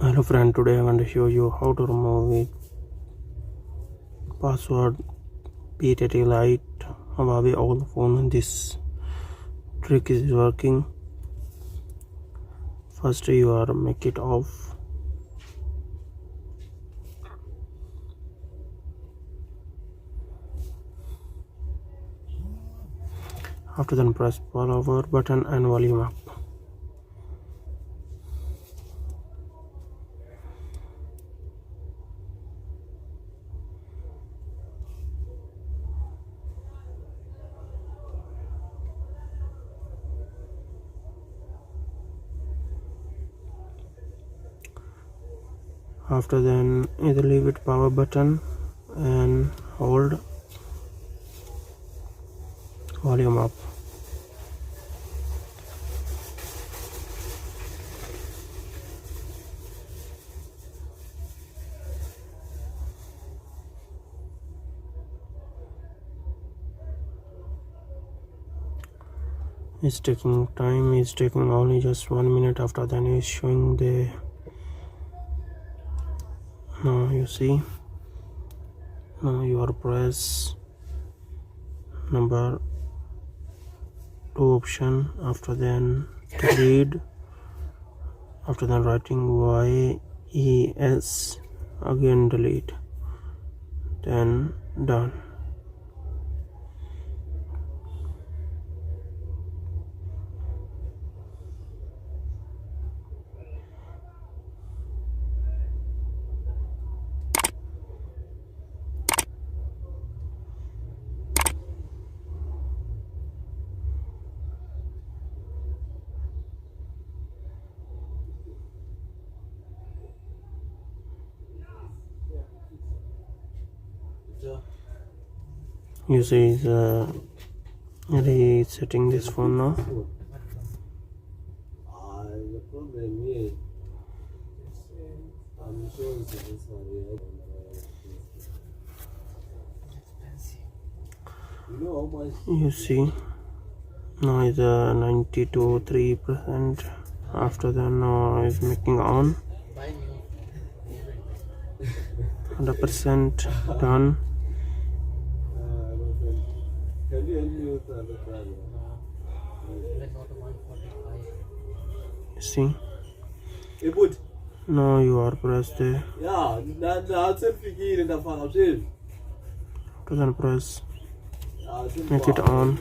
Hello friend, today I want to show you how to remove it password PTT Lite Huawei old phone. This trick is working. First you are make it off. After then press power button and volume up. After then either leave it power button and hold volume up. It's taking time, it's taking only just 1 minute. After then it's showing the now you see now you are press number 2 option. After then delete. After then writing YES, again delete, then done. You see resetting this phone now. The problem is, I'm sure it's you know how much You see now is 92.3%. After that now is making on 100% done. Can you help me with the other problem? You see Hey, bud. now you are pressed there. Ja, na certificaat in dat van op zich. After then press Ja, make it on.